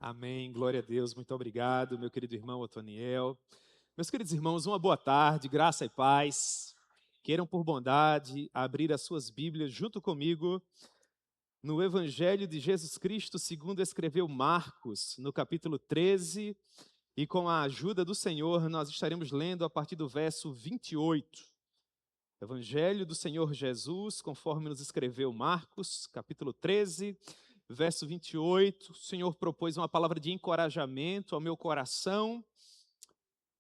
Amém, glória a Deus, muito obrigado, meu querido irmão Otoniel. Meus queridos irmãos, uma boa tarde, graça e paz. Queiram, por bondade, abrir as suas Bíblias junto comigo no Evangelho de Jesus Cristo, segundo escreveu Marcos, no capítulo 13, e com a ajuda do Senhor, nós estaremos lendo a partir do verso 28. Evangelho do Senhor Jesus, conforme nos escreveu Marcos, capítulo 13, verso 28. O Senhor propôs uma palavra de encorajamento ao meu coração.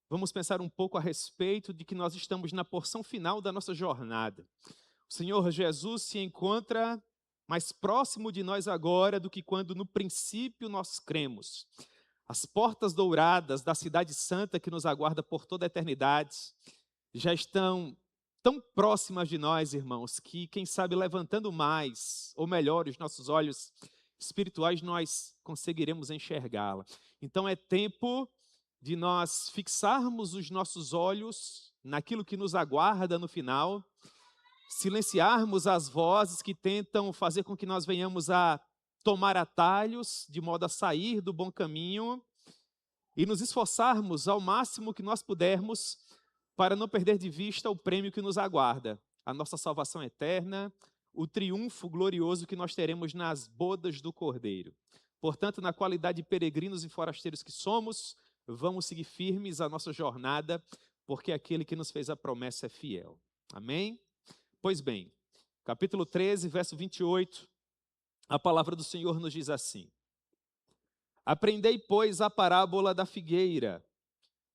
Vamos pensar um pouco a respeito de que nós estamos na porção final da nossa jornada. O Senhor Jesus se encontra mais próximo de nós agora do que quando no princípio nós cremos. As portas douradas da cidade santa que nos aguarda por toda a eternidade já estão tão próximas de nós, irmãos, que quem sabe levantando mais, ou melhor, os nossos olhos espirituais, nós conseguiremos enxergá-la. Então é tempo de nós fixarmos os nossos olhos naquilo que nos aguarda no final, silenciarmos as vozes que tentam fazer com que nós venhamos a tomar atalhos, de modo a sair do bom caminho, e nos esforçarmos ao máximo que nós pudermos para não perder de vista o prêmio que nos aguarda, a nossa salvação eterna, o triunfo glorioso que nós teremos nas bodas do Cordeiro. Portanto, na qualidade de peregrinos e forasteiros que somos, vamos seguir firmes a nossa jornada, porque aquele que nos fez a promessa é fiel. Amém? Pois bem, capítulo 13, verso 28, a palavra do Senhor nos diz assim: Aprendei, pois, a parábola da figueira.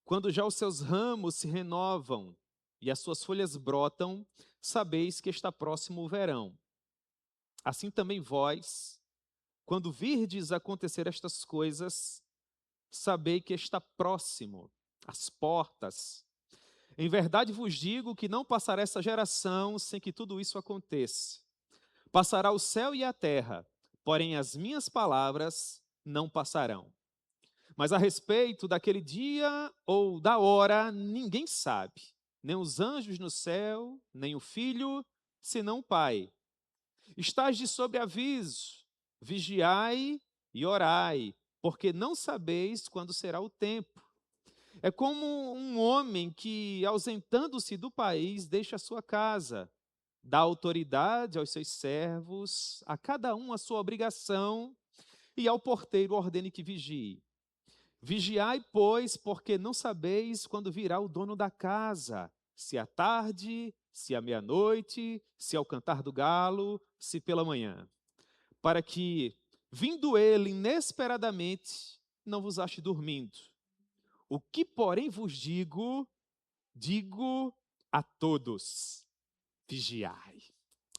Quando já os seus ramos se renovam e as suas folhas brotam, sabeis que está próximo o verão. Assim também vós, quando virdes acontecer estas coisas, sabei que está próximo, às portas. Em verdade vos digo que não passará essa geração sem que tudo isso aconteça. Passará o céu e a terra, porém as minhas palavras não passarão. Mas a respeito daquele dia ou da hora, ninguém sabe, nem os anjos no céu, nem o Filho, senão o Pai. Estais de sobreaviso, vigiai e orai, porque não sabeis quando será o tempo. É como um homem que, ausentando-se do país, deixa a sua casa, dá autoridade aos seus servos, a cada um a sua obrigação, e ao porteiro ordene que vigie. Vigiai, pois, porque não sabeis quando virá o dono da casa, se à tarde, se à meia-noite, se ao cantar do galo, se pela manhã, para que, vindo ele inesperadamente, não vos ache dormindo. O que, porém, vos digo, digo a todos: vigiai.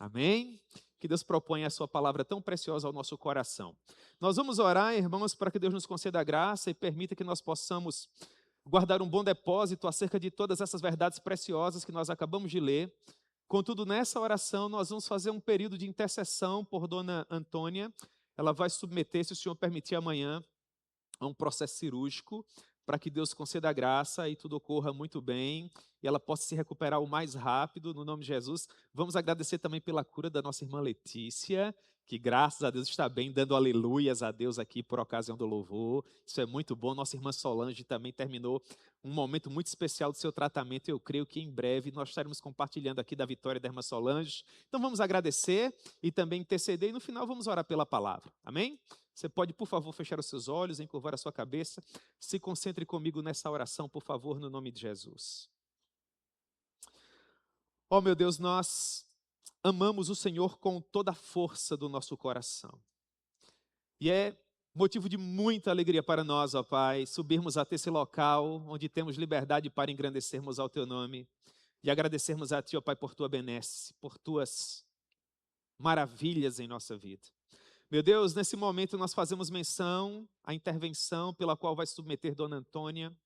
Amém? Que Deus proponha a sua palavra tão preciosa ao nosso coração. Nós vamos orar, irmãos, para que Deus nos conceda a graça e permita que nós possamos guardar um bom depósito acerca de todas essas verdades preciosas que nós acabamos de ler. Contudo, nessa oração, nós vamos fazer um período de intercessão por Dona Antônia. Ela vai submeter, se o Senhor permitir, amanhã a um processo cirúrgico, para que Deus conceda a graça e tudo ocorra muito bem, e ela possa se recuperar o mais rápido, no nome de Jesus. Vamos agradecer também pela cura da nossa irmã Letícia, que graças a Deus está bem, dando aleluias a Deus aqui por ocasião do louvor. Isso é muito bom. Nossa irmã Solange também terminou um momento muito especial do seu tratamento. Eu creio que em breve nós estaremos compartilhando aqui da vitória da irmã Solange. Então vamos agradecer e também interceder, e no final vamos orar pela palavra. Amém? Você pode, por favor, fechar os seus olhos, encurvar a sua cabeça. Se concentre comigo nessa oração, por favor, no nome de Jesus. Oh, meu Deus, nós amamos o Senhor com toda a força do nosso coração. E é motivo de muita alegria para nós, ó Pai, subirmos até esse local onde temos liberdade para engrandecermos ao Teu nome e agradecermos a Ti, ó Pai, por Tua benesse, por Tuas maravilhas em nossa vida. Meu Deus, nesse momento nós fazemos menção à intervenção pela qual vai submeter Dona Antônia.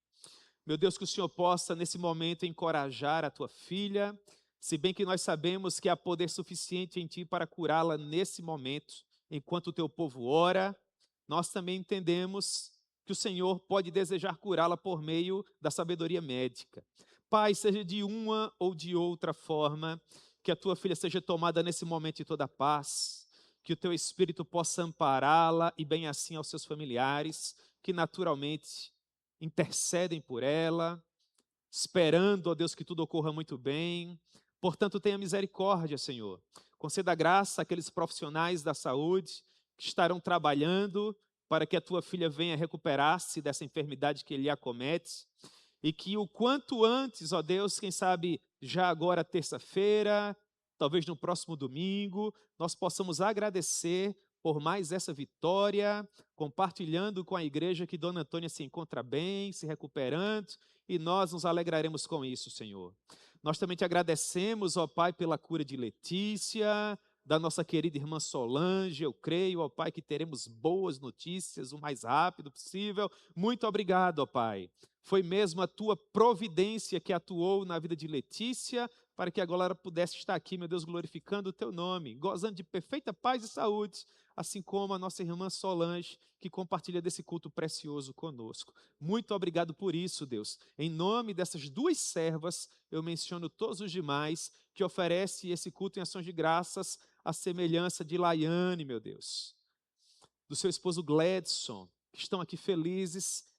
Meu Deus, que o Senhor possa, nesse momento, encorajar a Tua filha, se bem que nós sabemos que há poder suficiente em Ti para curá-la nesse momento, enquanto o Teu povo ora. Nós também entendemos que o Senhor pode desejar curá-la por meio da sabedoria médica. Pai, seja de uma ou de outra forma, que a Tua filha seja tomada nesse momento de toda paz, que o teu Espírito possa ampará-la e bem assim aos seus familiares, que naturalmente intercedem por ela, esperando, ó Deus, que tudo ocorra muito bem. Portanto, tenha misericórdia, Senhor. Conceda graça àqueles profissionais da saúde que estarão trabalhando para que a tua filha venha recuperar-se dessa enfermidade que lhe acomete. E que o quanto antes, ó Deus, quem sabe já agora terça-feira, talvez no próximo domingo, nós possamos agradecer por mais essa vitória, compartilhando com a igreja que Dona Antônia se encontra bem, se recuperando, e nós nos alegraremos com isso, Senhor. Nós também te agradecemos, ó Pai, pela cura de Letícia, da nossa querida irmã Solange. Eu creio, ó Pai, que teremos boas notícias o mais rápido possível. Muito obrigado, ó Pai. Foi mesmo a tua providência que atuou na vida de Letícia, para que agora ela pudesse estar aqui, meu Deus, glorificando o teu nome, gozando de perfeita paz e saúde, assim como a nossa irmã Solange, que compartilha desse culto precioso conosco. Muito obrigado por isso, Deus. Em nome dessas duas servas, eu menciono todos os demais que oferecem esse culto em ações de graças, à semelhança de Laiane, meu Deus, do seu esposo Gledson, que estão aqui felizes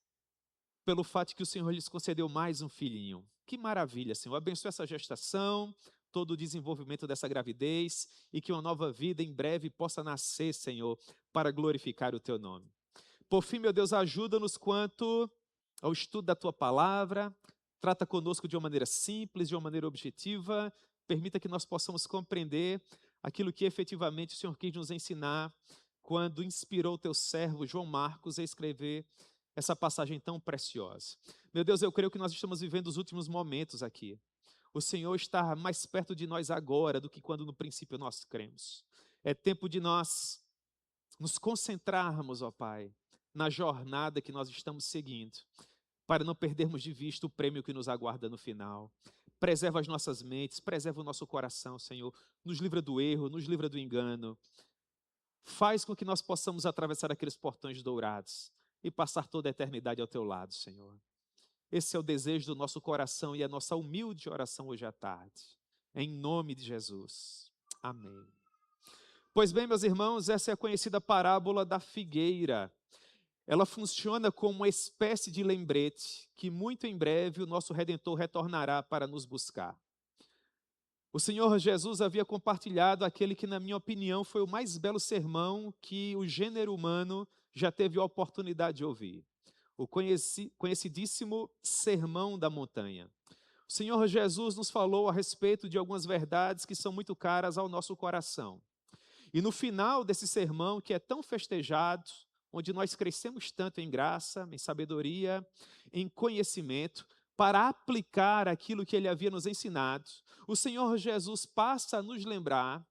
pelo fato de que o Senhor lhes concedeu mais um filhinho. Que maravilha, Senhor. Abençoe essa gestação, todo o desenvolvimento dessa gravidez e que uma nova vida em breve possa nascer, Senhor, para glorificar o teu nome. Por fim, meu Deus, ajuda-nos quanto ao estudo da tua palavra. Trata conosco de uma maneira simples, de uma maneira objetiva. Permita que nós possamos compreender aquilo que efetivamente o Senhor quis nos ensinar quando inspirou o teu servo João Marcos a escrever essa passagem tão preciosa. Meu Deus, eu creio que nós estamos vivendo os últimos momentos aqui. O Senhor está mais perto de nós agora do que quando no princípio nós cremos. É tempo de nós nos concentrarmos, ó Pai, na jornada que nós estamos seguindo, para não perdermos de vista o prêmio que nos aguarda no final. Preserva as nossas mentes, preserva o nosso coração, Senhor. Nos livra do erro, nos livra do engano. Faz com que nós possamos atravessar aqueles portões dourados e passar toda a eternidade ao teu lado, Senhor. Esse é o desejo do nosso coração e a nossa humilde oração hoje à tarde. Em nome de Jesus. Amém. Pois bem, meus irmãos, essa é a conhecida parábola da figueira. Ela funciona como uma espécie de lembrete que muito em breve o nosso Redentor retornará para nos buscar. O Senhor Jesus havia compartilhado aquele que, na minha opinião, foi o mais belo sermão que o gênero humano já teve a oportunidade de ouvir. O conhecidíssimo Sermão da Montanha. O Senhor Jesus nos falou a respeito de algumas verdades que são muito caras ao nosso coração. E no final desse sermão, que é tão festejado, onde nós crescemos tanto em graça, em sabedoria, em conhecimento, para aplicar aquilo que ele havia nos ensinado, o Senhor Jesus passa a nos lembrar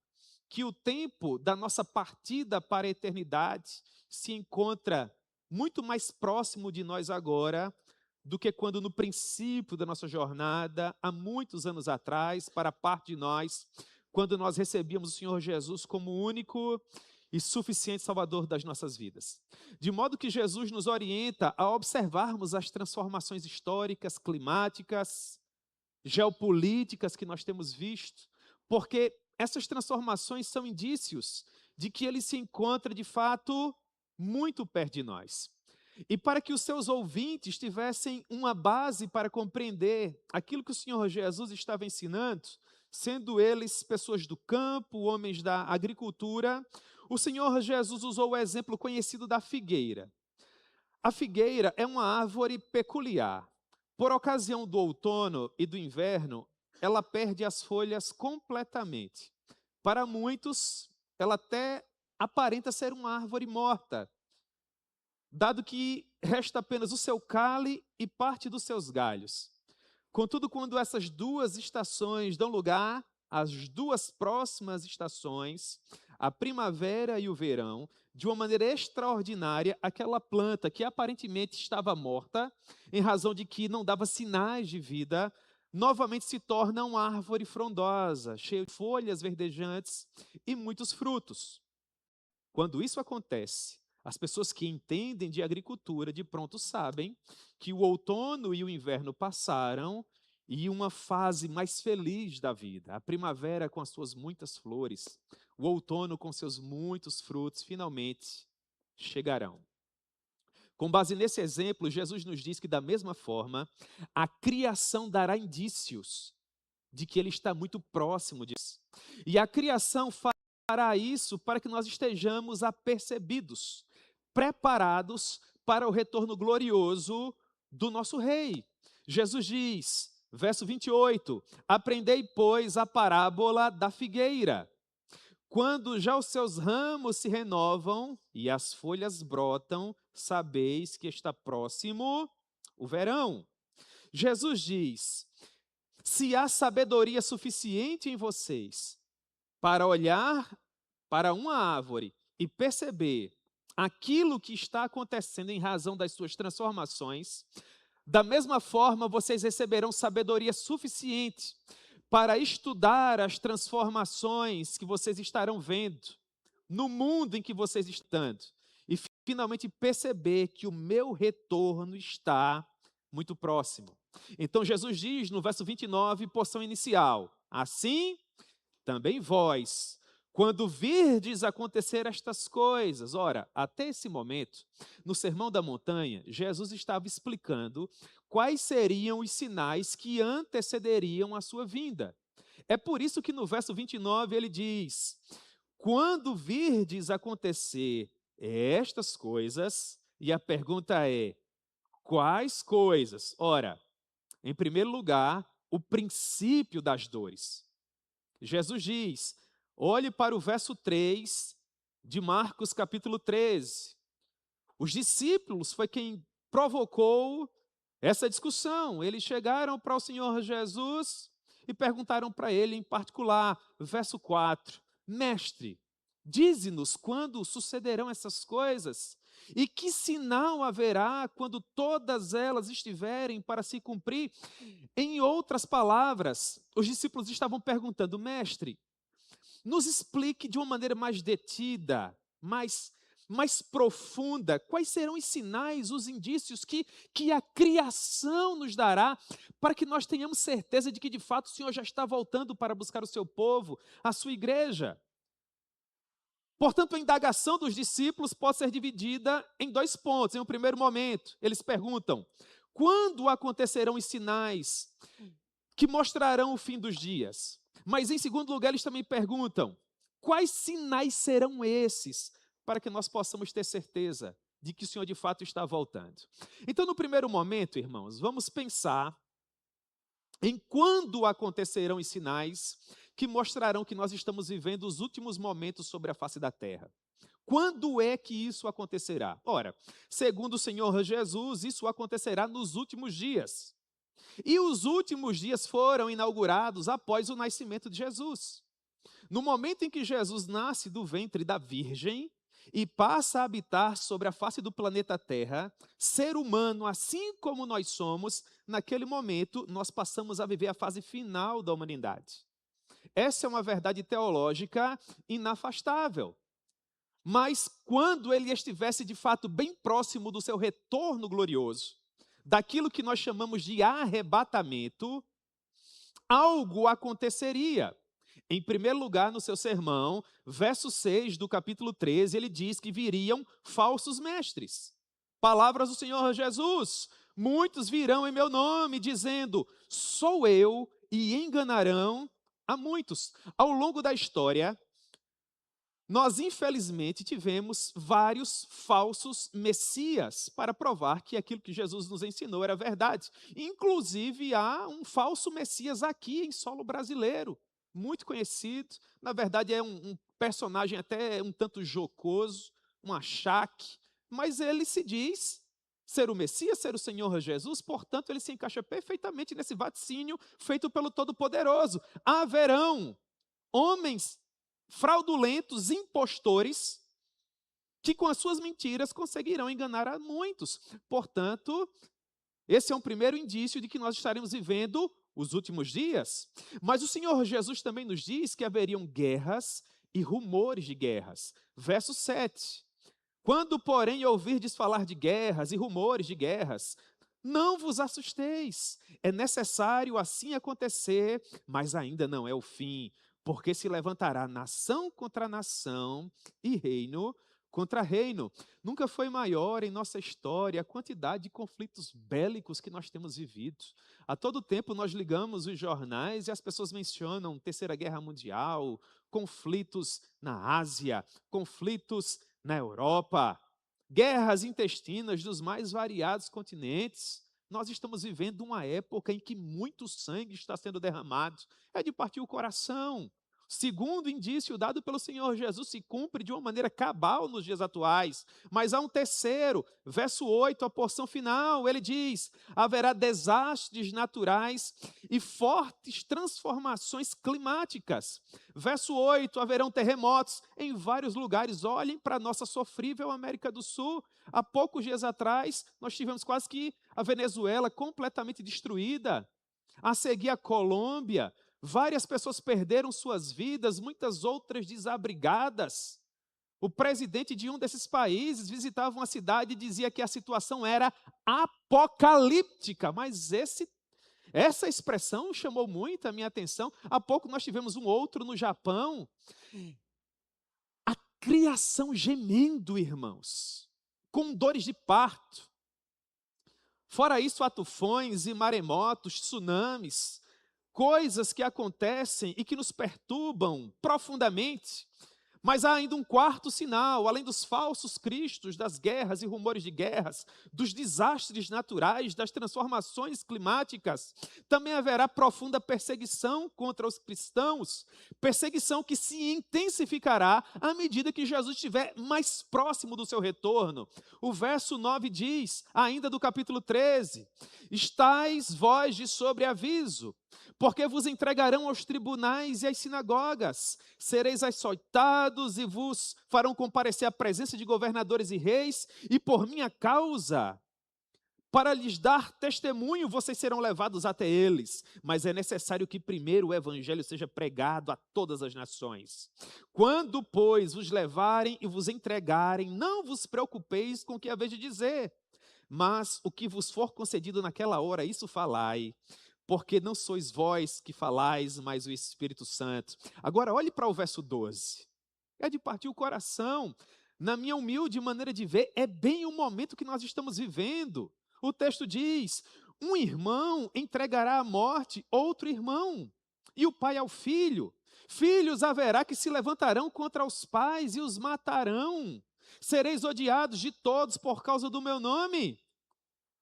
que o tempo da nossa partida para a eternidade se encontra muito mais próximo de nós agora do que quando no princípio da nossa jornada, há muitos anos atrás, para parte de nós, quando nós recebíamos o Senhor Jesus como único e suficiente Salvador das nossas vidas. De modo que Jesus nos orienta a observarmos as transformações históricas, climáticas, geopolíticas que nós temos visto, porque essas transformações são indícios de que ele se encontra, de fato, muito perto de nós. E para que os seus ouvintes tivessem uma base para compreender aquilo que o Senhor Jesus estava ensinando, sendo eles pessoas do campo, homens da agricultura, o Senhor Jesus usou o exemplo conhecido da figueira. A figueira é uma árvore peculiar. Por ocasião do outono e do inverno, ela perde as folhas completamente. Para muitos, ela até aparenta ser uma árvore morta, dado que resta apenas o seu caule e parte dos seus galhos. Contudo, quando essas duas estações dão lugar às duas próximas estações, a primavera e o verão, de uma maneira extraordinária, aquela planta que aparentemente estava morta, em razão de que não dava sinais de vida, novamente se torna uma árvore frondosa, cheia de folhas verdejantes e muitos frutos. Quando isso acontece, as pessoas que entendem de agricultura de pronto sabem que o outono e o inverno passaram e uma fase mais feliz da vida, a primavera com as suas muitas flores, o outono com seus muitos frutos finalmente chegarão. Com base nesse exemplo, Jesus nos diz que, da mesma forma, a criação dará indícios de que ele está muito próximo disso. E a criação fará isso para que nós estejamos apercebidos, preparados para o retorno glorioso do nosso Rei. Jesus diz, verso 28, aprendei, pois, a parábola da figueira. Quando já os seus ramos se renovam e as folhas brotam, sabeis que está próximo o verão. Jesus diz, se há sabedoria suficiente em vocês para olhar para uma árvore e perceber aquilo que está acontecendo em razão das suas transformações, da mesma forma vocês receberão sabedoria suficiente para estudar as transformações que vocês estarão vendo no mundo em que vocês estão e finalmente perceber que o meu retorno está muito próximo. Então Jesus diz no verso 29, porção inicial, assim também vós, quando virdes acontecer estas coisas. Ora, até esse momento, no Sermão da Montanha, Jesus estava explicando quais seriam os sinais que antecederiam a sua vinda. É por isso que no verso 29 ele diz, quando virdes acontecer estas coisas, e a pergunta é, quais coisas? Ora, em primeiro lugar, o princípio das dores. Jesus diz, olhe para o verso 3 de Marcos capítulo 13. Os discípulos foi quem provocou essa discussão. Eles chegaram para o Senhor Jesus e perguntaram para ele em particular, verso 4, mestre, dize-nos quando sucederão essas coisas e que sinal haverá quando todas elas estiverem para se cumprir? Em outras palavras, os discípulos estavam perguntando, mestre, nos explique de uma maneira mais detida, mais profunda, quais serão os sinais, os indícios que a criação nos dará para que nós tenhamos certeza de que de fato o Senhor já está voltando para buscar o seu povo, a sua igreja. Portanto, a indagação dos discípulos pode ser dividida em dois pontos. Em um primeiro momento, eles perguntam, quando acontecerão os sinais que mostrarão o fim dos dias? Mas, em segundo lugar, eles também perguntam, quais sinais serão esses para que nós possamos ter certeza de que o Senhor de fato está voltando? Então, no primeiro momento, irmãos, vamos pensar em quando acontecerão os sinais que mostrarão que nós estamos vivendo os últimos momentos sobre a face da terra. Quando é que isso acontecerá? Ora, segundo o Senhor Jesus, isso acontecerá nos últimos dias. E os últimos dias foram inaugurados após o nascimento de Jesus. No momento em que Jesus nasce do ventre da Virgem e passa a habitar sobre a face do planeta Terra, ser humano, assim como nós somos, naquele momento nós passamos a viver a fase final da humanidade. Essa é uma verdade teológica inafastável. Mas quando ele estivesse de fato bem próximo do seu retorno glorioso, daquilo que nós chamamos de arrebatamento, algo aconteceria. Em primeiro lugar, no seu sermão, verso 6 do capítulo 13, ele diz que viriam falsos mestres. Palavras do Senhor Jesus, muitos virão em meu nome, dizendo, sou eu, e enganarão a muitos. Ao longo da história, nós infelizmente tivemos vários falsos messias para provar que aquilo que Jesus nos ensinou era verdade. Inclusive há um falso messias aqui em solo brasileiro, muito conhecido, na verdade é um personagem até um tanto jocoso, um achaque, mas ele se diz ser o Messias, ser o Senhor Jesus, portanto ele se encaixa perfeitamente nesse vaticínio feito pelo Todo-Poderoso. Haverão homens fraudulentos, impostores, que com as suas mentiras conseguirão enganar a muitos. Portanto, esse é um primeiro indício de que nós estaremos vivendo os últimos dias. Mas o Senhor Jesus também nos diz que haveriam guerras e rumores de guerras. Verso 7. Quando, porém, ouvirdes falar de guerras e rumores de guerras, não vos assusteis. É necessário assim acontecer, mas ainda não é o fim. porque se levantará nação contra nação e reino contra reino. Nunca foi maior em nossa história a quantidade de conflitos bélicos que nós temos vivido. A todo tempo nós ligamos os jornais e as pessoas mencionam Terceira Guerra Mundial, conflitos na Ásia, conflitos na Europa, guerras intestinas dos mais variados continentes. Nós estamos vivendo uma época em que muito sangue está sendo derramado. É de partir o coração. Segundo indício dado pelo Senhor Jesus se cumpre de uma maneira cabal nos dias atuais. Mas há um terceiro, verso 8, a porção final, ele diz: haverá desastres naturais e fortes transformações climáticas. Verso 8, haverão terremotos em vários lugares. Olhem para a nossa sofrível América do Sul. Há poucos dias atrás, nós tivemos quase que a Venezuela completamente destruída. A seguir, a Colômbia. Várias pessoas perderam suas vidas, muitas outras desabrigadas. O presidente de um desses países visitava uma cidade e dizia que a situação era apocalíptica, mas essa expressão chamou muito a minha atenção. Há pouco nós tivemos um outro no Japão. A criação gemendo, irmãos, com dores de parto. Fora isso, há tufões e maremotos, tsunamis, coisas que acontecem e que nos perturbam profundamente. Mas há ainda um quarto sinal, além dos falsos cristos, das guerras e rumores de guerras, dos desastres naturais, das transformações climáticas, também haverá profunda perseguição contra os cristãos, perseguição que se intensificará à medida que Jesus estiver mais próximo do seu retorno. O verso 9 diz, ainda do capítulo 13, estais vós de sobreaviso, porque vos entregarão aos tribunais e às sinagogas, sereis açoitados e vos farão comparecer à presença de governadores e reis, e por minha causa, para lhes dar testemunho, vocês serão levados até eles. Mas é necessário que primeiro o evangelho seja pregado a todas as nações. Quando, pois, vos levarem e vos entregarem, não vos preocupeis com o que haveis de dizer, mas o que vos for concedido naquela hora, isso falai, porque não sois vós que falais, mas o Espírito Santo. Agora, olhe para o verso 12. É de partir o coração. Na minha humilde maneira de ver, é bem o momento que nós estamos vivendo. O texto diz, um irmão entregará à morte outro irmão, e o pai ao filho. Filhos haverá que se levantarão contra os pais e os matarão. Sereis odiados de todos por causa do meu nome.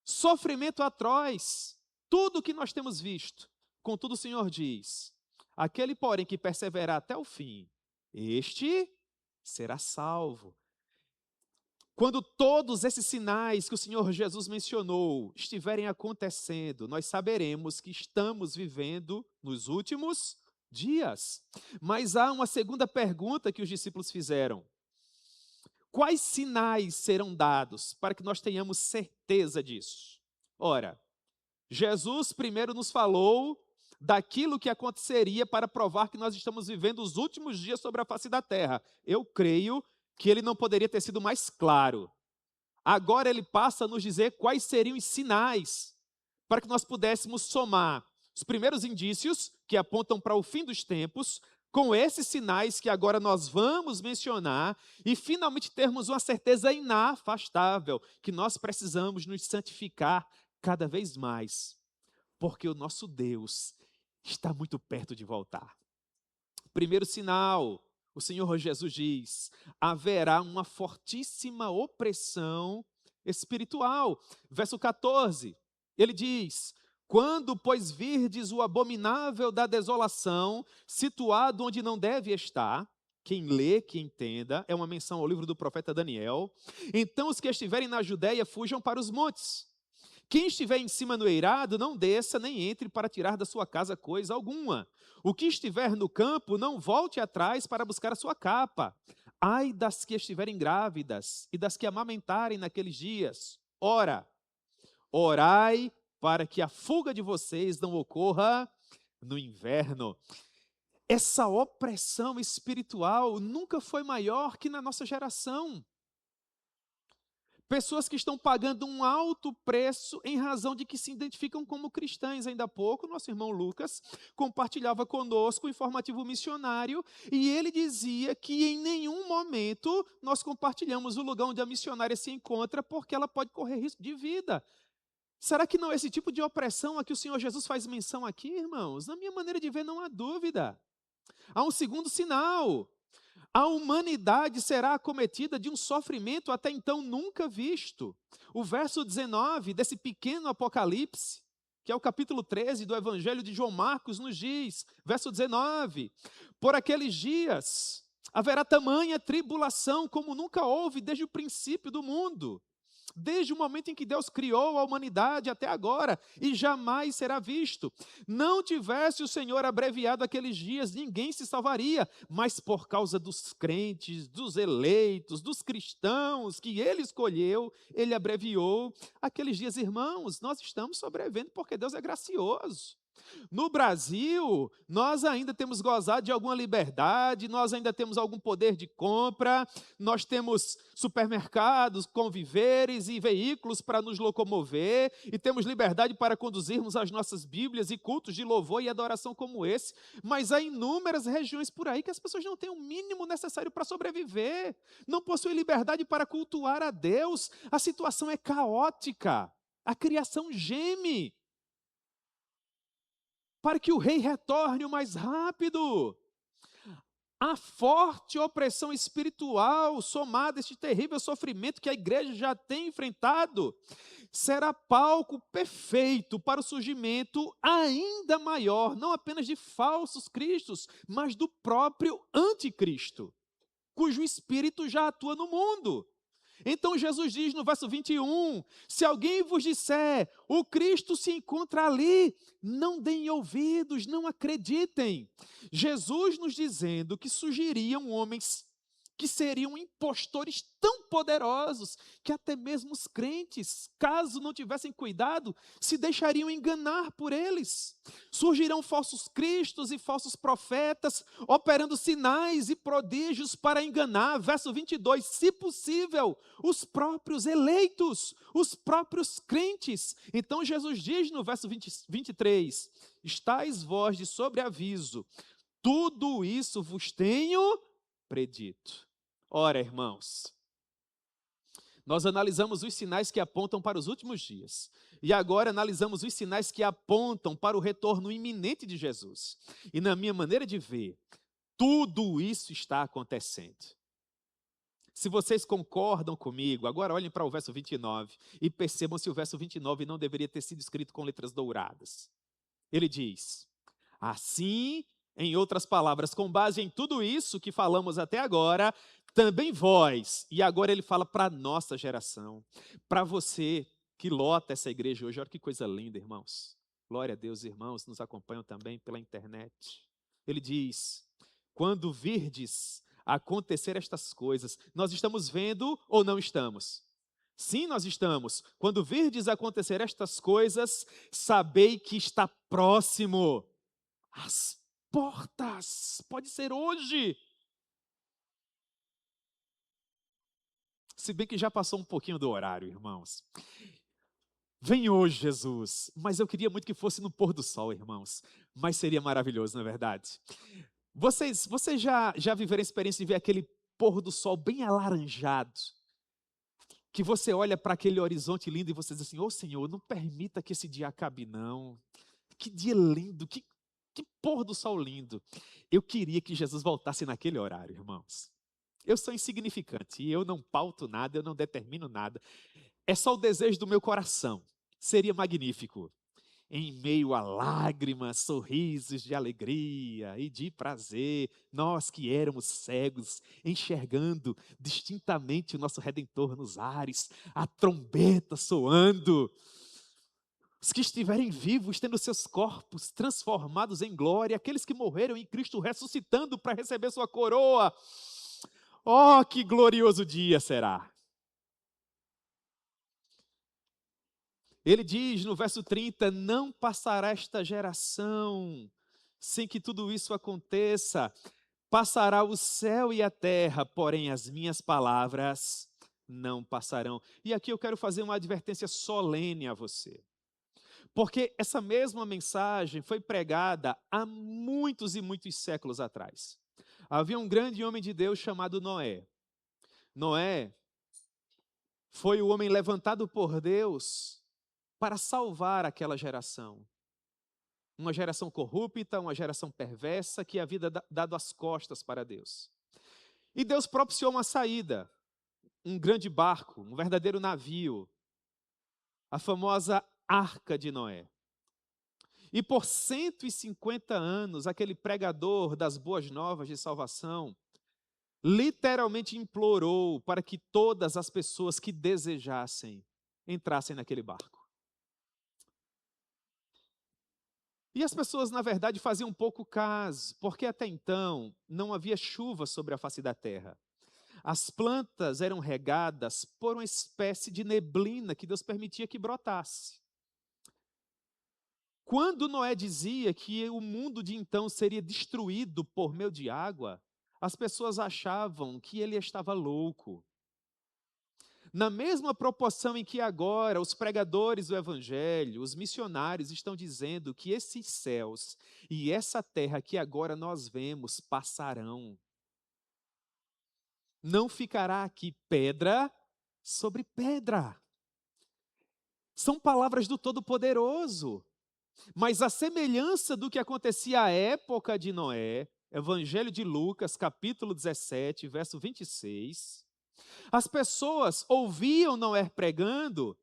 Sofrimento atroz. Tudo o que nós temos visto, contudo o Senhor diz, aquele porém que perseverar até o fim, este será salvo. Quando todos esses sinais que o Senhor Jesus mencionou estiverem acontecendo, nós saberemos que estamos vivendo nos últimos dias. Mas há uma segunda pergunta que os discípulos fizeram. Quais sinais serão dados para que nós tenhamos certeza disso? Ora, Jesus primeiro nos falou daquilo que aconteceria para provar que nós estamos vivendo os últimos dias sobre a face da terra. Eu creio que ele não poderia ter sido mais claro. Agora ele passa a nos dizer quais seriam os sinais para que nós pudéssemos somar os primeiros indícios que apontam para o fim dos tempos, com esses sinais que agora nós vamos mencionar e finalmente termos uma certeza inafastável que nós precisamos nos santificar cada vez mais, porque o nosso Deus está muito perto de voltar. Primeiro sinal, o Senhor Jesus diz, haverá uma fortíssima opressão espiritual. Verso 14, ele diz, quando, pois, virdes o abominável da desolação, situado onde não deve estar, quem lê, que entenda, é uma menção ao livro do profeta Daniel, então os que estiverem na Judéia fujam para os montes. Quem estiver em cima no eirado, não desça, nem entre para tirar da sua casa coisa alguma. O que estiver no campo, não volte atrás para buscar a sua capa. Ai das que estiverem grávidas e das que amamentarem naqueles dias. Ora, orai para que a fuga de vocês não ocorra no inverno. Essa opressão espiritual nunca foi maior que na nossa geração. Pessoas que estão pagando um alto preço em razão de que se identificam como cristãs. Ainda há pouco, nosso irmão Lucas compartilhava conosco o informativo missionário e ele dizia que em nenhum momento nós compartilhamos o lugar onde a missionária se encontra porque ela pode correr risco de vida. Será que não é esse tipo de opressão a que o Senhor Jesus faz menção aqui, irmãos? Na minha maneira de ver, não há dúvida. Há um segundo sinal. A humanidade será acometida de um sofrimento até então nunca visto. O verso 19 desse pequeno Apocalipse, que é o capítulo 13 do Evangelho de João Marcos, nos diz, verso 19: por aqueles dias haverá tamanha tribulação como nunca houve desde o princípio do mundo. Desde o momento em que Deus criou a humanidade até agora, e jamais será visto. Não tivesse o Senhor abreviado aqueles dias, ninguém se salvaria, mas por causa dos crentes, dos eleitos, dos cristãos que Ele escolheu, Ele abreviou aqueles dias. Irmãos, nós estamos sobrevivendo porque Deus é gracioso. No Brasil, nós ainda temos gozado de alguma liberdade, nós ainda temos algum poder de compra, nós temos supermercados, conviveres e veículos para nos locomover, e temos liberdade para conduzirmos as nossas Bíblias e cultos de louvor e adoração como esse, mas há inúmeras regiões por aí que as pessoas não têm o mínimo necessário para sobreviver, não possuem liberdade para cultuar a Deus, a situação é caótica, a criação geme para que o rei retorne o mais rápido. A forte opressão espiritual, somada a este terrível sofrimento que a igreja já tem enfrentado, será palco perfeito para o surgimento ainda maior, não apenas de falsos cristos, mas do próprio anticristo, cujo espírito já atua no mundo. Então Jesus diz no verso 21, se alguém vos disser, o Cristo se encontra ali, não deem ouvidos, não acreditem. Jesus nos dizendo que surgiriam homens que seriam impostores tão poderosos que até mesmo os crentes, caso não tivessem cuidado, se deixariam enganar por eles. Surgirão falsos cristos e falsos profetas, operando sinais e prodígios para enganar, verso 22, se possível, os próprios eleitos, os próprios crentes. Então Jesus diz no verso 23, estais vós de sobreaviso, tudo isso vos tenho predito. Ora, irmãos, nós analisamos os sinais que apontam para os últimos dias. E agora analisamos os sinais que apontam para o retorno iminente de Jesus. E na minha maneira de ver, tudo isso está acontecendo. Se vocês concordam comigo, agora olhem para o verso 29 e percebam se o verso 29 não deveria ter sido escrito com letras douradas. Ele diz, assim, em outras palavras, com base em tudo isso que falamos até agora, também vós, e agora ele fala para a nossa geração, para você que lota essa igreja hoje, olha que coisa linda, irmãos. Glória a Deus, irmãos, nos acompanham também pela internet. Ele diz, quando virdes acontecer estas coisas, nós estamos vendo ou não estamos? Sim, nós estamos. Quando virdes acontecer estas coisas, sabei que está próximo às portas. Pode ser hoje. Se bem que já passou um pouquinho do horário, irmãos. Vem hoje, Jesus. Mas eu queria muito que fosse no pôr do sol, irmãos. Mas seria maravilhoso, não é verdade? Vocês já viveram a experiência de ver aquele pôr do sol bem alaranjado? Que você olha para aquele horizonte lindo e você diz assim, ô Senhor, não permita que esse dia acabe não. Que dia lindo, que pôr do sol lindo. Eu queria que Jesus voltasse naquele horário, irmãos. Eu sou insignificante e eu não pauto nada, eu não determino nada. É só o desejo do meu coração. Seria magnífico. Em meio a lágrimas, sorrisos de alegria e de prazer, nós que éramos cegos, enxergando distintamente o nosso Redentor nos ares, a trombeta soando. Os que estiverem vivos, tendo seus corpos transformados em glória, aqueles que morreram em Cristo ressuscitando para receber sua coroa. Oh, que glorioso dia será! Ele diz no verso 30, não passará esta geração sem que tudo isso aconteça. Passará o céu e a terra, porém as minhas palavras não passarão. E aqui eu quero fazer uma advertência solene a você. Porque essa mesma mensagem foi pregada há muitos e muitos séculos atrás. Havia um grande homem de Deus chamado Noé. Noé foi o homem levantado por Deus para salvar aquela geração. Uma geração corrupta, uma geração perversa que havia dado as costas para Deus. E Deus propiciou uma saída, um grande barco, um verdadeiro navio, a famosa Arca de Noé. E por 150 anos, aquele pregador das boas novas de salvação literalmente implorou para que todas as pessoas que desejassem entrassem naquele barco. E as pessoas, na verdade, faziam pouco caso, porque até então não havia chuva sobre a face da terra. As plantas eram regadas por uma espécie de neblina que Deus permitia que brotasse. Quando Noé dizia que o mundo de então seria destruído por meio de água, as pessoas achavam que ele estava louco. Na mesma proporção em que agora os pregadores do evangelho, os missionários estão dizendo que esses céus e essa terra que agora nós vemos passarão. Não ficará aqui pedra sobre pedra. São palavras do Todo-Poderoso. Mas a semelhança do que acontecia à época de Noé, Evangelho de Lucas, capítulo 17, verso 26, as pessoas ouviam Noé pregando,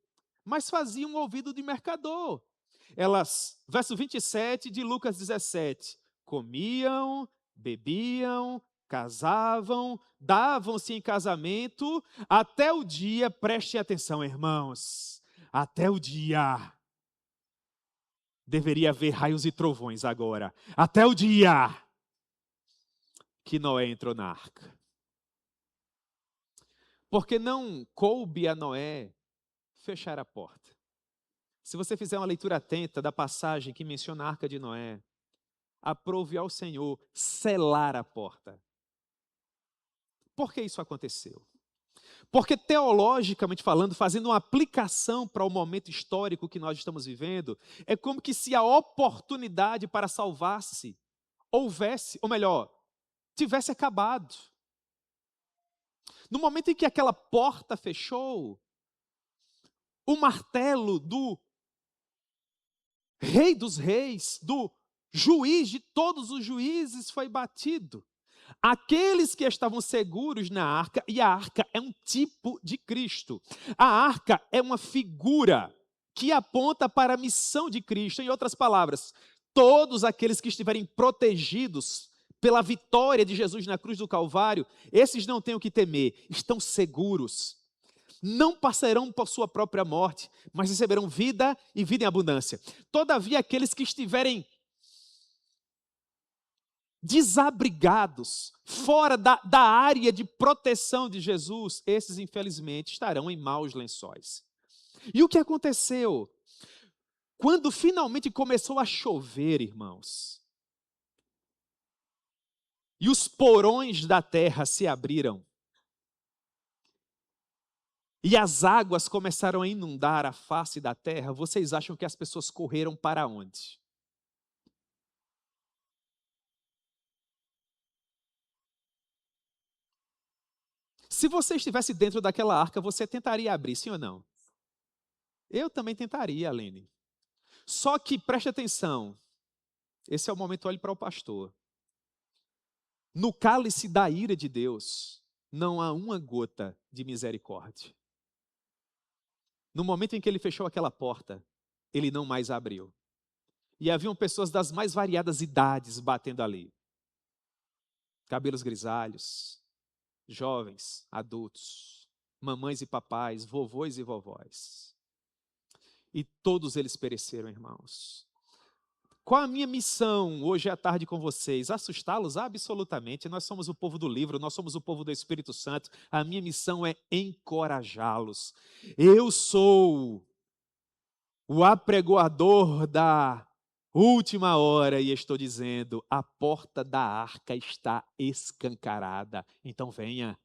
mas faziam ouvido de mercador. Elas, verso 27 de Lucas 17, comiam, bebiam, casavam, davam-se em casamento, até o dia, prestem atenção, irmãos, até o dia. Deveria haver raios e trovões agora, até o dia que Noé entrou na arca. Porque não coube a Noé fechar a porta. Se você fizer uma leitura atenta da passagem que menciona a arca de Noé, aprove ao Senhor selar a porta. Por que isso aconteceu? Porque teologicamente falando, fazendo uma aplicação para o momento histórico que nós estamos vivendo, é como que se a oportunidade para salvar-se houvesse, ou melhor, tivesse acabado. No momento em que aquela porta fechou, o martelo do Rei dos Reis, do juiz de todos os juízes foi batido. Aqueles que estavam seguros na arca, e a arca é um tipo de Cristo. A arca é uma figura que aponta para a missão de Cristo. Em outras palavras, todos aqueles que estiverem protegidos pela vitória de Jesus na cruz do Calvário, esses não têm o que temer, estão seguros. Não passarão por sua própria morte, mas receberão vida e vida em abundância. Todavia, aqueles que estiverem desabrigados, fora da área de proteção de Jesus, esses, infelizmente, estarão em maus lençóis. E o que aconteceu? Quando finalmente começou a chover, irmãos, e os porões da terra se abriram, e as águas começaram a inundar a face da terra, vocês acham que as pessoas correram para onde? Se você estivesse dentro daquela arca, você tentaria abrir, sim ou não? Eu também tentaria, Alene. Só que, preste atenção, esse é o momento, olhe para o pastor. No cálice da ira de Deus, não há uma gota de misericórdia. No momento em que ele fechou aquela porta, ele não mais abriu. E haviam pessoas das mais variadas idades batendo ali. Cabelos grisalhos, jovens, adultos, mamães e papais, vovôs e vovós. E todos eles pereceram, irmãos. Qual a minha missão hoje à tarde com vocês? Assustá-los? Absolutamente. Nós somos o povo do livro, nós somos o povo do Espírito Santo. A minha missão é encorajá-los. Eu sou o apregoador da última hora e estou dizendo, a porta da arca está escancarada. Então venha.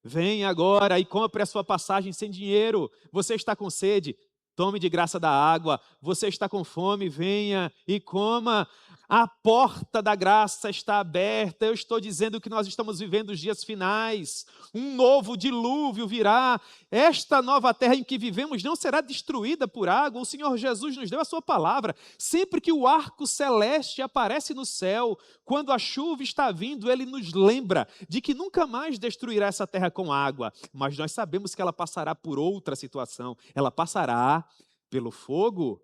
Venha agora e compre a sua passagem sem dinheiro. Você está com sede? Tome de graça da água. Você está com fome? Venha e coma. A porta da graça está aberta. Eu estou dizendo que nós estamos vivendo os dias finais. Um novo dilúvio virá. Esta nova terra em que vivemos não será destruída por água. O Senhor Jesus nos deu a sua palavra. Sempre que o arco celeste aparece no céu, quando a chuva está vindo, ele nos lembra de que nunca mais destruirá essa terra com água, mas nós sabemos que ela passará por outra situação, ela passará pelo fogo.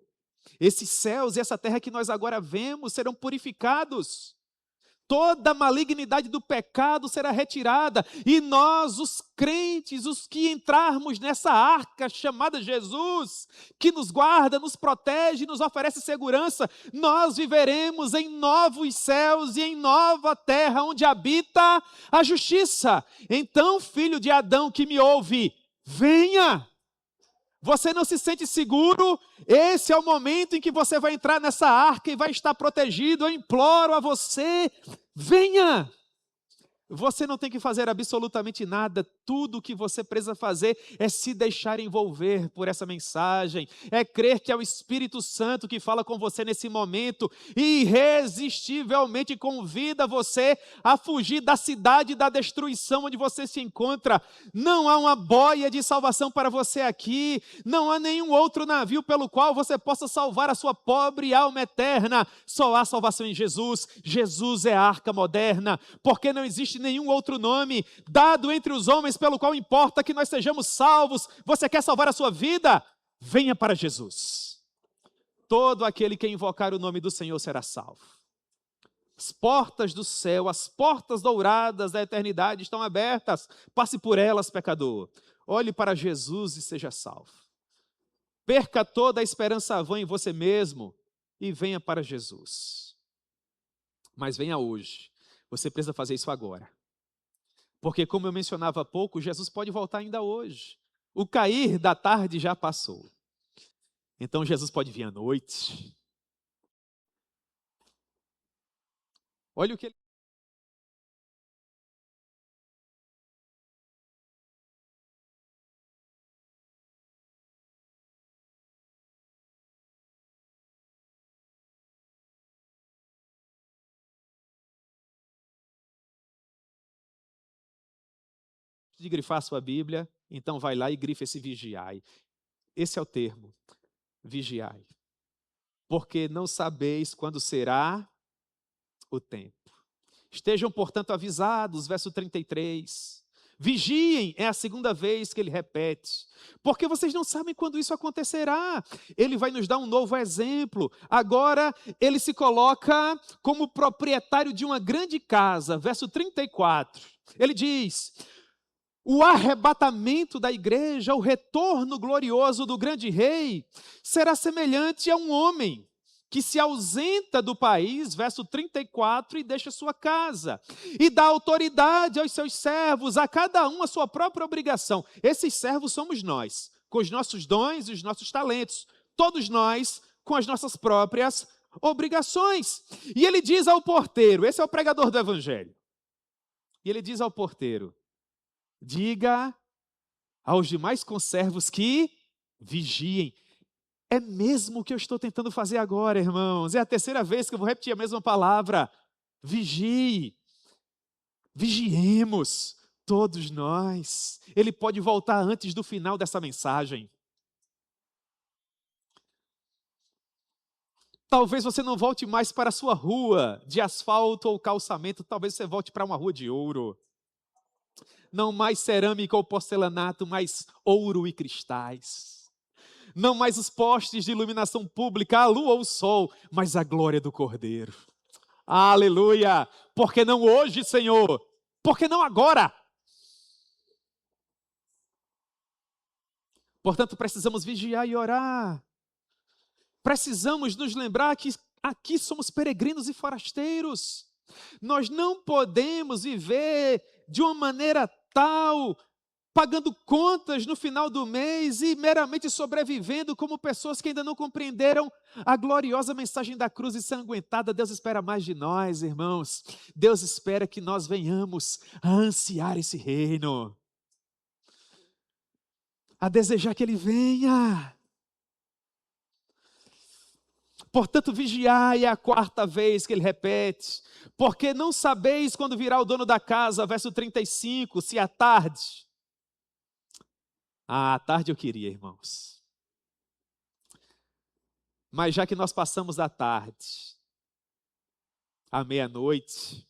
Esses céus e essa terra que nós agora vemos serão purificados. Toda a malignidade do pecado será retirada, e nós, os crentes, os que entrarmos nessa arca chamada Jesus, que nos guarda, nos protege, nos oferece segurança, nós viveremos em novos céus e em nova terra, onde habita a justiça. Então, filho de Adão que me ouve, venha! Você não se sente seguro? Esse é o momento em que você vai entrar nessa arca e vai estar protegido. Eu imploro a você, venha! Você não tem que fazer absolutamente nada, tudo o que você precisa fazer é se deixar envolver por essa mensagem, é crer que é o Espírito Santo que fala com você nesse momento e irresistivelmente convida você a fugir da cidade da destruição onde você se encontra. Não há uma boia de salvação para você aqui, não há nenhum outro navio pelo qual você possa salvar a sua pobre alma eterna, só há salvação em Jesus. Jesus é a arca moderna, porque não existe nenhum outro nome dado entre os homens pelo qual importa que nós sejamos salvos. Você quer salvar a sua vida? Venha para Jesus. Todo aquele que invocar o nome do Senhor será salvo. As portas do céu, as portas douradas da eternidade estão abertas. Passe por elas, pecador. Olhe para Jesus e seja salvo. Perca toda a esperança vã em você mesmo e venha para Jesus. Mas venha hoje. Você precisa fazer isso agora. Porque, como eu mencionava há pouco, Jesus pode voltar ainda hoje. O cair da tarde já passou. Então, Jesus pode vir à noite. Olha o que ele... de grifar sua Bíblia, então vai lá e grifa esse vigiai. Esse é o termo, vigiai. Porque não sabeis quando será o tempo. Estejam, portanto, avisados, verso 33. Vigiem, é a segunda vez que ele repete. Porque vocês não sabem quando isso acontecerá. Ele vai nos dar um novo exemplo. Agora, ele se coloca como proprietário de uma grande casa. Verso 34. Ele diz: o arrebatamento da igreja, o retorno glorioso do grande rei, será semelhante a um homem que se ausenta do país, verso 34, e deixa sua casa, e dá autoridade aos seus servos, a cada um a sua própria obrigação. Esses servos somos nós, com os nossos dons e os nossos talentos, todos nós com as nossas próprias obrigações. E ele diz ao porteiro, esse é o pregador do evangelho, e ele diz ao porteiro: diga aos demais conservos que vigiem. É mesmo o que eu estou tentando fazer agora, irmãos. É a terceira vez que eu vou repetir a mesma palavra. Vigie. Vigiemos, todos nós. Ele pode voltar antes do final dessa mensagem. Talvez você não volte mais para a sua rua de asfalto ou calçamento. Talvez você volte para uma rua de ouro. Não mais cerâmica ou porcelanato, mas ouro e cristais. Não mais os postes de iluminação pública, a lua ou o sol, mas a glória do Cordeiro. Aleluia! Por que não hoje, Senhor? Por que não agora? Portanto, precisamos vigiar e orar. Precisamos nos lembrar que aqui somos peregrinos e forasteiros. Nós não podemos viver de uma maneira tal, pagando contas no final do mês e meramente sobrevivendo como pessoas que ainda não compreenderam a gloriosa mensagem da cruz ensanguentada. Deus espera mais de nós, irmãos. Deus espera que nós venhamos a ansiar esse reino. a desejar que Ele venha. Portanto, vigiai, é a quarta vez que ele repete, porque não sabeis quando virá o dono da casa, verso 35, se à tarde. À tarde eu queria, irmãos. Mas já que nós passamos da tarde, à meia-noite,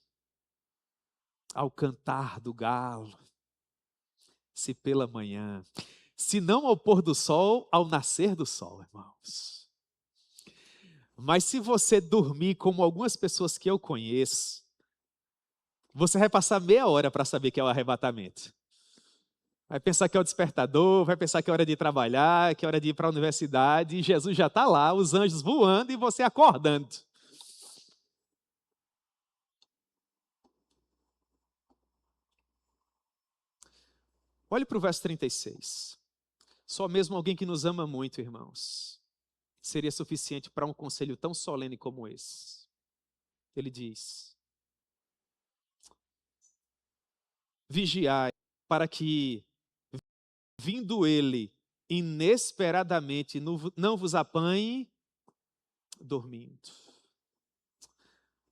ao cantar do galo, se pela manhã, se não ao pôr do sol, ao nascer do sol, irmãos. Mas se você dormir como algumas pessoas que eu conheço, você vai passar meia hora para saber que é o arrebatamento. Vai pensar que é o despertador, vai pensar que é hora de trabalhar, que é hora de ir para a universidade, e Jesus já está lá, os anjos voando e você acordando. Olhe para o verso 36. Só mesmo alguém que nos ama muito, irmãos, seria suficiente para um conselho tão solene como esse. Ele diz: vigiai, para que, vindo ele inesperadamente, não vos apanhe dormindo.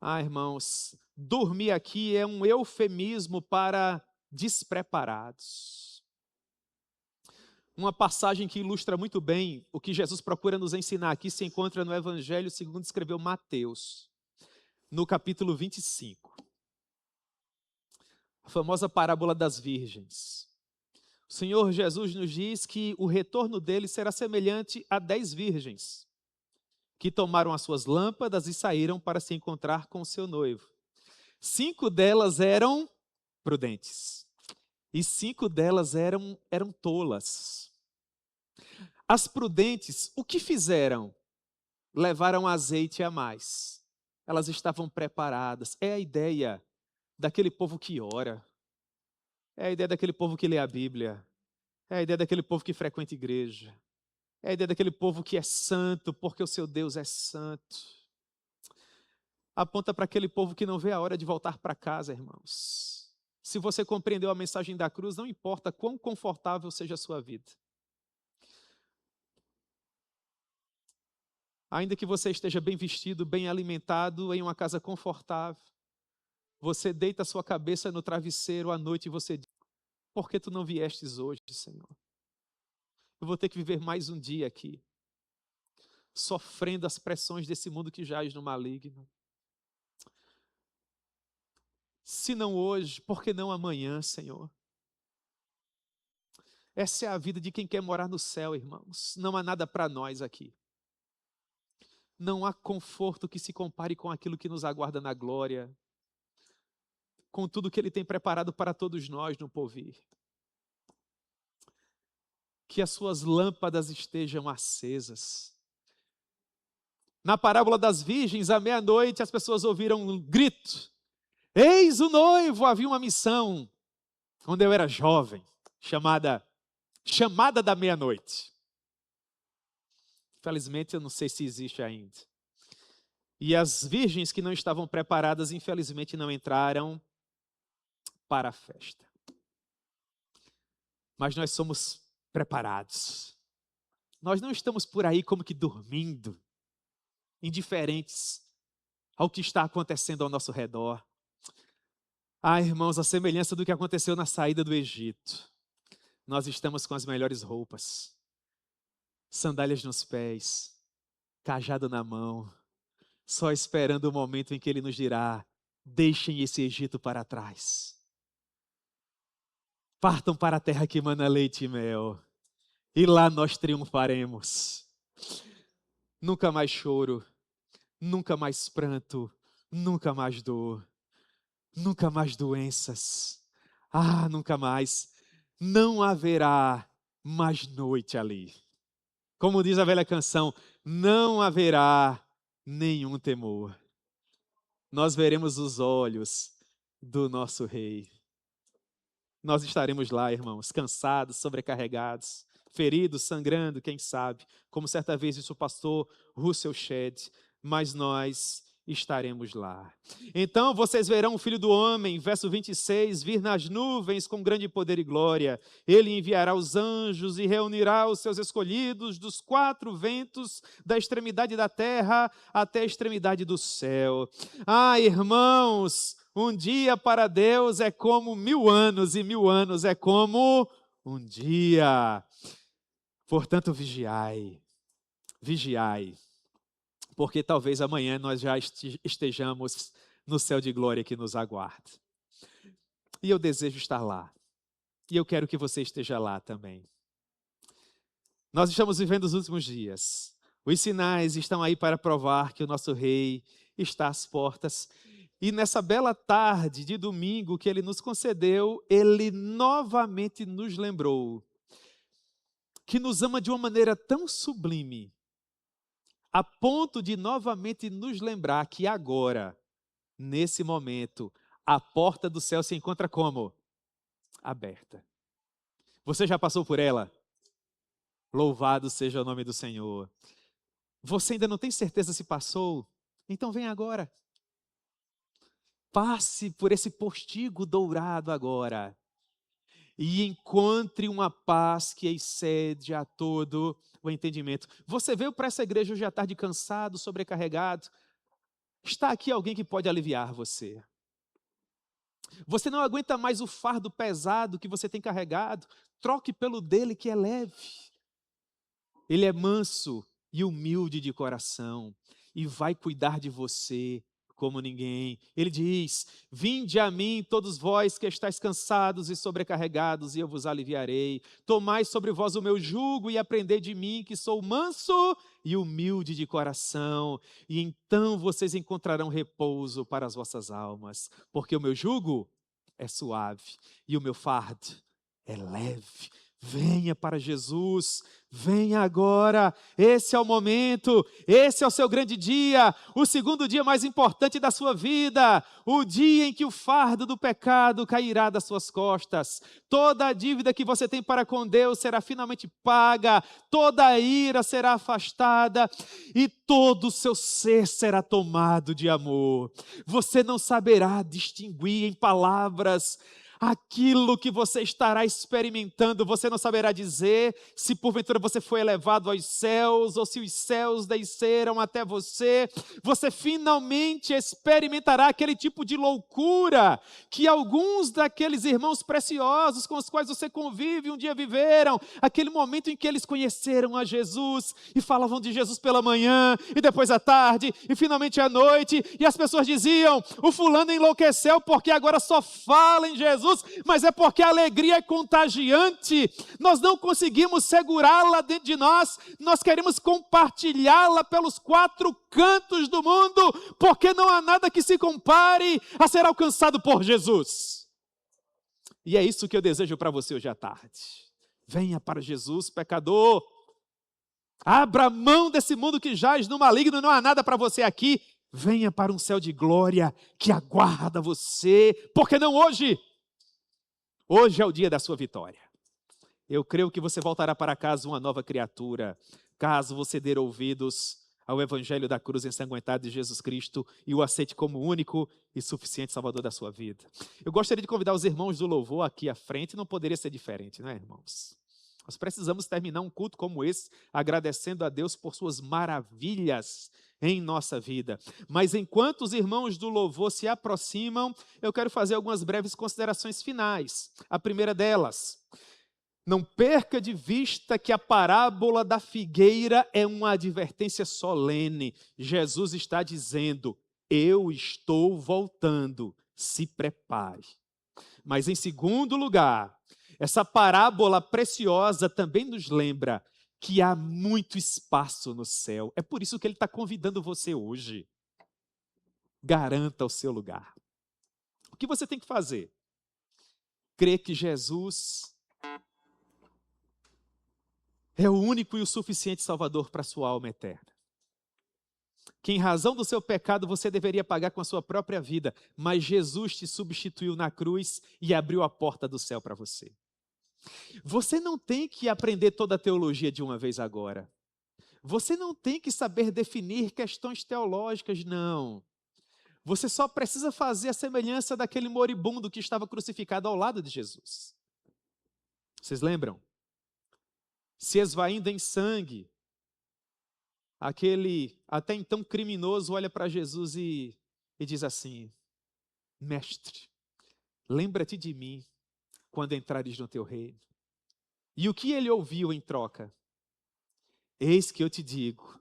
Ah, irmãos, dormir aqui é um eufemismo para despreparados. Uma passagem que ilustra muito bem o que Jesus procura nos ensinar aqui se encontra no Evangelho segundo escreveu Mateus, no capítulo 25. A famosa parábola das virgens. O Senhor Jesus nos diz que o retorno dele será semelhante a 10 virgens, que tomaram as suas lâmpadas e saíram para se encontrar com o seu noivo. 5 delas eram prudentes e 5 delas eram tolas. As prudentes, o que fizeram? Levaram azeite a mais. Elas estavam preparadas. É a ideia daquele povo que ora. É a ideia daquele povo que lê a Bíblia. É a ideia daquele povo que frequenta a igreja. É a ideia daquele povo que é santo porque o seu Deus é santo. Aponta para aquele povo que não vê a hora de voltar para casa, irmãos. Se você compreendeu a mensagem da cruz, não importa quão confortável seja a sua vida. Ainda que você esteja bem vestido, bem alimentado, em uma casa confortável, você deita a sua cabeça no travesseiro à noite e você diz: por que tu não viestes hoje, Senhor? Eu vou ter que viver mais um dia aqui, sofrendo as pressões desse mundo que jaz no maligno. Se não hoje, por que não amanhã, Senhor? Essa é a vida de quem quer morar no céu, irmãos. Não há nada para nós aqui. Não há conforto que se compare com aquilo que nos aguarda na glória, com tudo que Ele tem preparado para todos nós no porvir. Que as suas lâmpadas estejam acesas. Na parábola das virgens, à meia-noite, as pessoas ouviram um grito: eis o noivo! Havia uma missão, quando eu era jovem, chamada da meia-noite. Infelizmente, eu não sei se existe ainda. E as virgens que não estavam preparadas, infelizmente, não entraram para a festa. Mas nós somos preparados. Nós não estamos por aí como que dormindo, indiferentes ao que está acontecendo ao nosso redor. Ah, irmãos, a semelhança do que aconteceu na saída do Egito. Nós estamos com as melhores roupas, sandálias nos pés, cajado na mão, só esperando o momento em que Ele nos dirá: deixem esse Egito para trás. Partam para a terra que mana leite e mel, e lá nós triunfaremos. Nunca mais choro, nunca mais pranto, nunca mais dor, nunca mais doenças. Ah, nunca mais. Não haverá mais noite ali. Como diz a velha canção, não haverá nenhum temor. Nós veremos os olhos do nosso Rei. Nós estaremos lá, irmãos, cansados, sobrecarregados, feridos, sangrando, quem sabe, como certa vez disse o pastor Russell Shedd, mas nós estaremos lá. Então vocês verão o Filho do Homem, verso 26, vir nas nuvens com grande poder e glória. Ele enviará os anjos e reunirá os seus escolhidos dos quatro ventos, da extremidade da terra até a extremidade do céu. Ah, irmãos, um dia para Deus é como 1000 anos, e 1000 anos é como um dia. Portanto, vigiai, vigiai, porque talvez amanhã nós já estejamos no céu de glória que nos aguarda. E eu desejo estar lá. E eu quero que você esteja lá também. Nós estamos vivendo os últimos dias. Os sinais estão aí para provar que o nosso Rei está às portas. E nessa bela tarde de domingo que Ele nos concedeu, Ele novamente nos lembrou que nos ama de uma maneira tão sublime, a ponto de novamente nos lembrar que agora, nesse momento, a porta do céu se encontra como? Aberta. Você já passou por ela? Louvado seja o nome do Senhor. Você ainda não tem certeza se passou? Então vem agora. Passe por esse postigo dourado agora e encontre uma paz que excede a todo o entendimento. Você veio para essa igreja hoje à tarde cansado, sobrecarregado. Está aqui alguém que pode aliviar você. Você não aguenta mais o fardo pesado que você tem carregado. Troque pelo dele que é leve. Ele é manso e humilde de coração e vai cuidar de você como ninguém. Ele diz: vinde a mim todos vós que estáis cansados e sobrecarregados, e eu vos aliviarei. Tomai sobre vós o meu jugo e aprendei de mim, que sou manso e humilde de coração, e então vocês encontrarão repouso para as vossas almas, porque o meu jugo é suave e o meu fardo é leve. Venha para Jesus, venha agora, esse é o momento, esse é o seu grande dia, o segundo dia mais importante da sua vida, o dia em que o fardo do pecado cairá das suas costas, toda a dívida que você tem para com Deus será finalmente paga, toda a ira será afastada e todo o seu ser será tomado de amor. Você não saberá distinguir em palavras aquilo que você estará experimentando. Você não saberá dizer se porventura você foi elevado aos céus ou se os céus desceram até você. Você finalmente experimentará aquele tipo de loucura que alguns daqueles irmãos preciosos com os quais você convive um dia viveram. Aquele momento em que eles conheceram a Jesus e falavam de Jesus pela manhã e depois à tarde e finalmente à noite, e as pessoas diziam: o fulano enlouqueceu porque agora só fala em Jesus. Mas é porque a alegria é contagiante, nós não conseguimos segurá-la dentro de nós, nós queremos compartilhá-la pelos quatro cantos do mundo, porque não há nada que se compare a ser alcançado por Jesus. E é isso que eu desejo para você hoje à tarde. Venha para Jesus, pecador, abra mão desse mundo que jaz no maligno, não há nada para você aqui, venha para um céu de glória que aguarda você, porque não hoje? Hoje é o dia da sua vitória. Eu creio que você voltará para casa uma nova criatura, caso você dê ouvidos ao Evangelho da cruz ensanguentada de Jesus Cristo e o aceite como único e suficiente Salvador da sua vida. Eu gostaria de convidar os irmãos do louvor aqui à frente, não poderia ser diferente, não é, irmãos? Nós precisamos terminar um culto como esse, agradecendo a Deus por suas maravilhas em nossa vida. Mas enquanto os irmãos do louvor se aproximam, eu quero fazer algumas breves considerações finais. A primeira delas: não perca de vista que a parábola da figueira é uma advertência solene. Jesus está dizendo: eu estou voltando, se prepare. Mas em segundo lugar, essa parábola preciosa também nos lembra que há muito espaço no céu. É por isso que ele está convidando você hoje. Garanta o seu lugar. O que você tem que fazer? Crer que Jesus é o único e o suficiente Salvador para a sua alma eterna. Que em razão do seu pecado você deveria pagar com a sua própria vida, mas Jesus te substituiu na cruz e abriu a porta do céu para você. Você não tem que aprender toda a teologia de uma vez agora. Você não tem que saber definir questões teológicas, não. Você só precisa fazer a semelhança daquele moribundo que estava crucificado ao lado de Jesus. Vocês lembram? Se esvaindo em sangue, aquele até então criminoso olha para Jesus e diz assim: Mestre, lembra-te de mim quando entrares no teu reino. E o que ele ouviu em troca? Eis que eu te digo,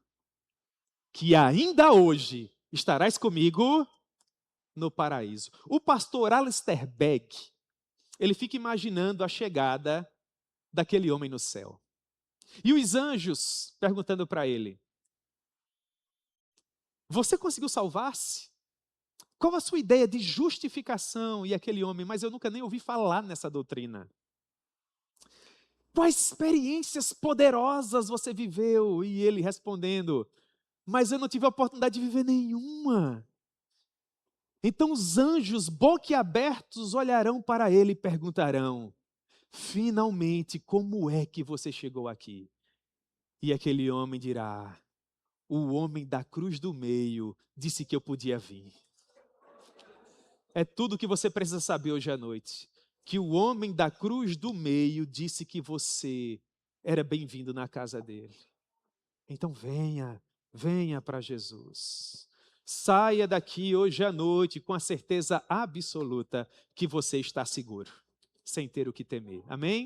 que ainda hoje estarás comigo no paraíso. O pastor Alistair Begg, ele fica imaginando a chegada daquele homem no céu. E os anjos perguntando para ele: você conseguiu salvar-se? Qual a sua ideia de justificação? E aquele homem: mas eu nunca nem ouvi falar nessa doutrina. Quais experiências poderosas você viveu? E ele respondendo: mas eu não tive a oportunidade de viver nenhuma. Então os anjos, boquiabertos, olharão para ele e perguntarão: finalmente, como é que você chegou aqui? E aquele homem dirá: o homem da cruz do meio disse que eu podia vir. É tudo o que você precisa saber hoje à noite. Que o homem da cruz do meio disse que você era bem-vindo na casa dele. Então venha, venha para Jesus. Saia daqui hoje à noite com a certeza absoluta que você está seguro, sem ter o que temer. Amém?